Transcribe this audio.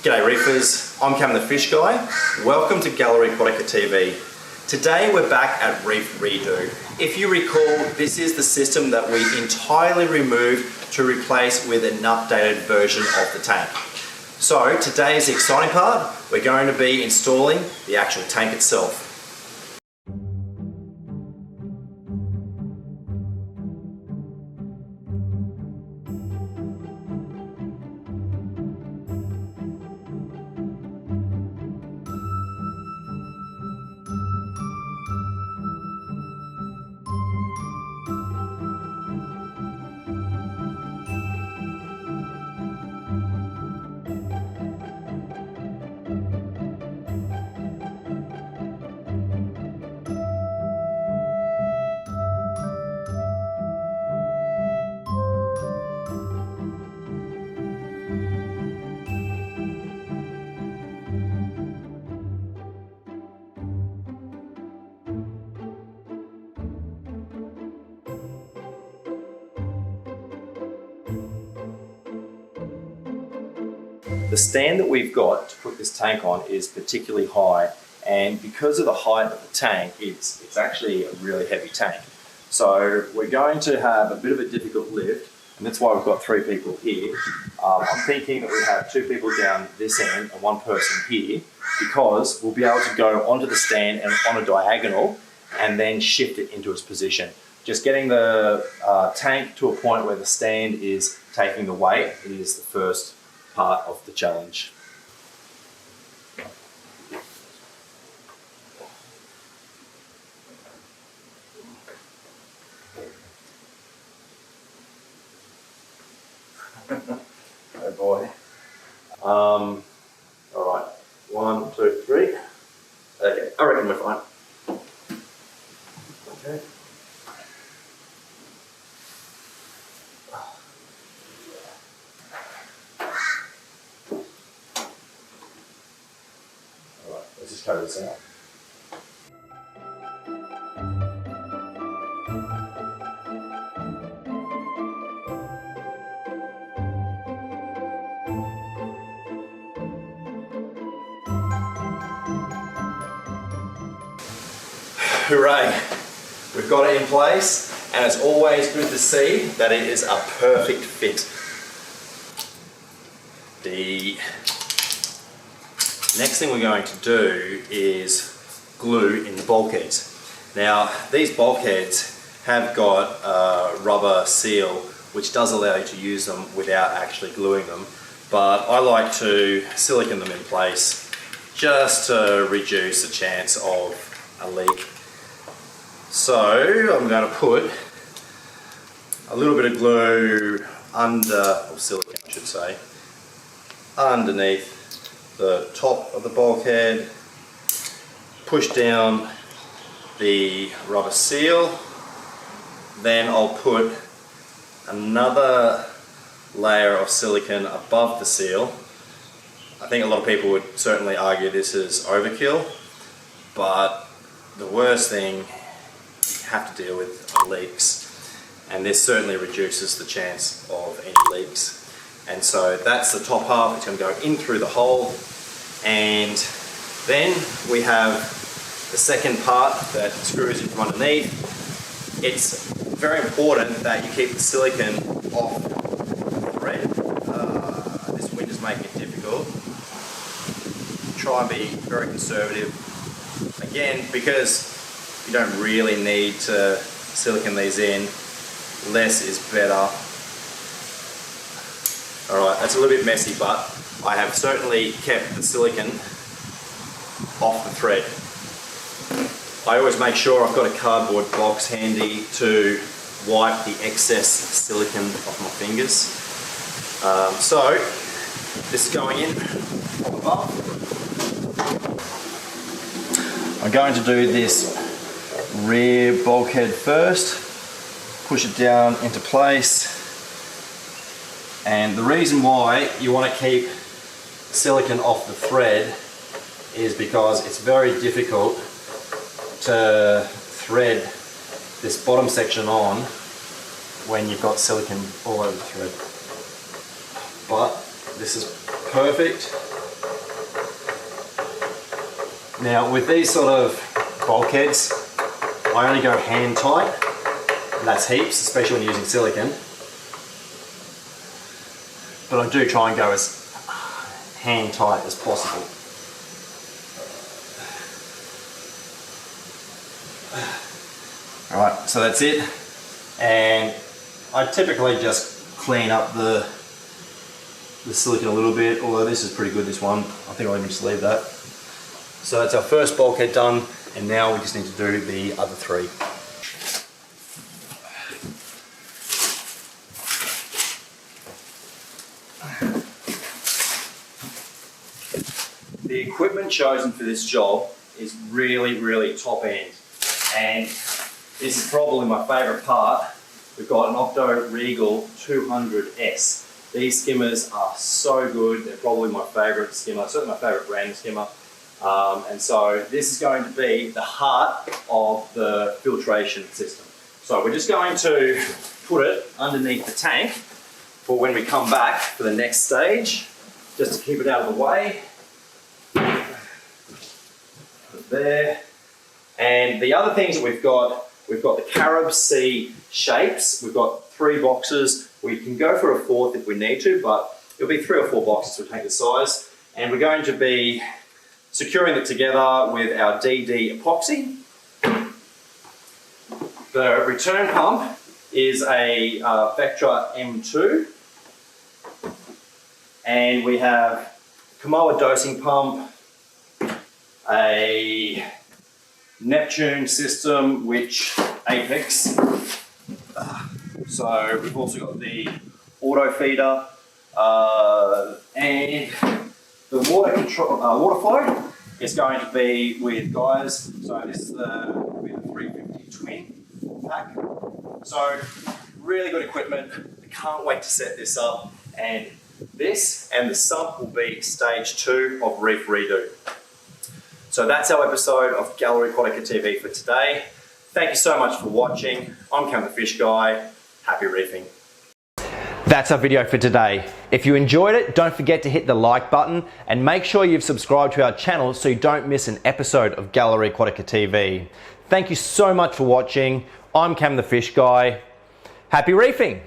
G'day Reefers, I'm Cam the Fish Guy. Welcome to Gallery Aquatica TV. Today we're back at Reef Redo. If you recall, this is the system that we entirely removed to replace with an updated version of the tank. So today's the exciting part. We're going to be installing the actual tank itself. The stand that we've got to put this tank on is particularly high, and because of the height of the tank, it's actually a really heavy tank. So we're going to have a bit of a difficult lift, and that's why we've got 3 people here. I'm thinking that we have 2 people down this end and 1 person here, because we'll be able to go onto the stand and on a diagonal and then shift it into its position. Just getting the tank to a point where the stand is taking the weight is the first part of the challenge. Oh boy. All right, 1, 2, 3. Okay, I reckon we're fine. Okay. Let's just carry this out. Hooray! We've got it in place, and it's always good to see that it is a perfect fit. The next thing we're going to do is glue in the bulkheads. Now, these bulkheads have got a rubber seal which does allow you to use them without actually gluing them, but I like to silicone them in place just to reduce the chance of a leak. So I'm going to put a little bit of glue or silicone I should say, underneath the top of the bulkhead, push down the rubber seal, then I'll put another layer of silicone above the seal. I think a lot of people would certainly argue this is overkill, but the worst thing you have to deal with are leaks, and this certainly reduces the chance of any leaks. And so that's the top half. It's going to go in through the hole, and then we have the second part that screws in from underneath. It's very important that you keep the silicone off the thread. This wind is making it difficult. Try and be very conservative. Again, because you don't really need to silicone these in, less is better. Alright, that's a little bit messy, but I have certainly kept the silicone off the thread. I always make sure I've got a cardboard box handy to wipe the excess silicone off my fingers. So, this is going in from above. I'm going to do this rear bulkhead first, push it down into place. And the reason why you want to keep silicone off the thread is because it's very difficult to thread this bottom section on when you've got silicone all over the thread. But this is perfect. Now with these sort of bulkheads, I only go hand tight, and that's heaps, especially when you're using silicone. But I do try and go as hand tight as possible. Alright, so that's it. And I typically just clean up the silicone a little bit, although this is pretty good, this one. I think I'll even just leave that. So that's our first bulkhead done, and now we just need to do the other three. The equipment chosen for this job is really, really top end. And this is probably my favourite part. We've got an Octo Regal 200S. These skimmers are so good. They're probably my favourite skimmer, certainly my favourite brand of skimmer. And so this is going to be the heart of the filtration system. So we're just going to put it underneath the tank for when we come back for the next stage, just to keep it out of the way. Put it there. And the other things that we've got the Carib Sea shapes. We've got 3 boxes. We can go for a 4th if we need to, but it'll be 3 or 4 boxes to take the size. And we're going to be securing it together with our DD epoxy. The return pump is a Vectra M2. And we have Kamoa dosing pump, a Neptune system, which Apex. So we've also got the auto feeder and the water flow is going to be with guys. So this is the 350 twin pack. So really good equipment. I can't wait to set this up, and this and the sump will be stage 2 of Reef Redo. So that's our episode of Gallery Aquatica TV for today. Thank you so much for watching. I'm Cam the Fish Guy. Happy reefing. That's our video for today. If you enjoyed it, don't forget to hit the like button and make sure you've subscribed to our channel so you don't miss an episode of Gallery Aquatica TV. Thank you so much for watching. I'm Cam the Fish Guy. Happy reefing.